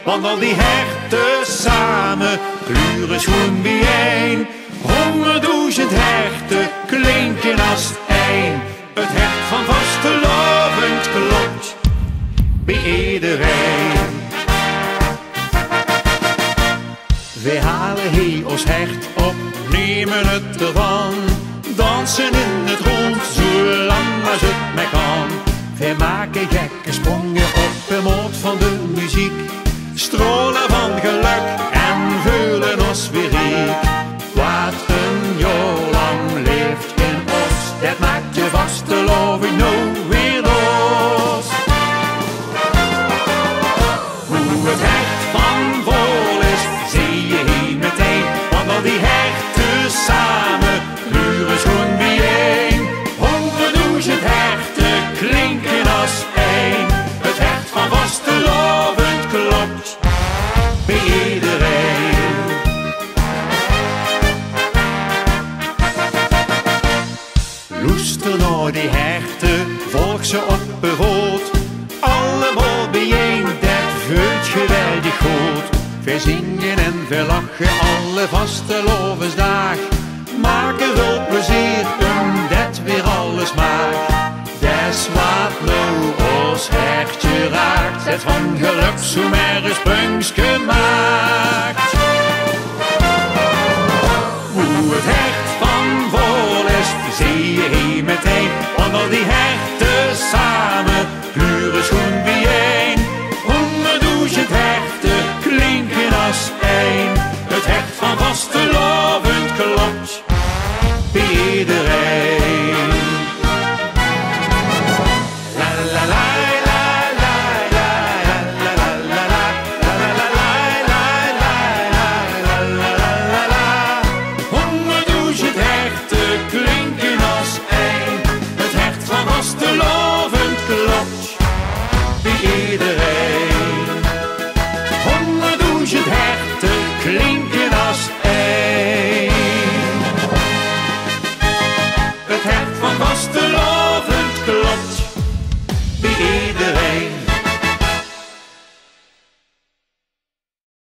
want al die herten samen gluren schoen bijeen. 100.000 herten klinken als één. Het hert van vastelovend klopt bij iedereen. Wij halen hier ons hert op, nemen het ervan, dansen in het rond, zolang als het mij kan. Wij maken gekke sprongen op de moot van de muziek, strolen van geluk en veulen ons weer riek. Wat een jolang leeft in ons, dat maakt de vasteloving nou weer los. Hoe het hert van vol is, zie je hier meteen, want al die herten samen gluren schoon bijeen. 100.000 herten klinken als één. Het hert van vastelovend klopt bij iedereen. Loester nou die herten, volg ze op berood, allemaal bijeen, dat veult geweldig goed. Wij zingen en wij lachen alle vastelovensdag, maken wel plezier omdat weer alles mag. Des wat nou ons hertje raakt, het van geluk zo maar eens puntje maakt. Hoe het hert van vol is, zie je hier meteen, want al die herten samen gluren schoen bijeen. 100.000 herten klinken als één. Het hert van vastelovend klopt bij iedereen.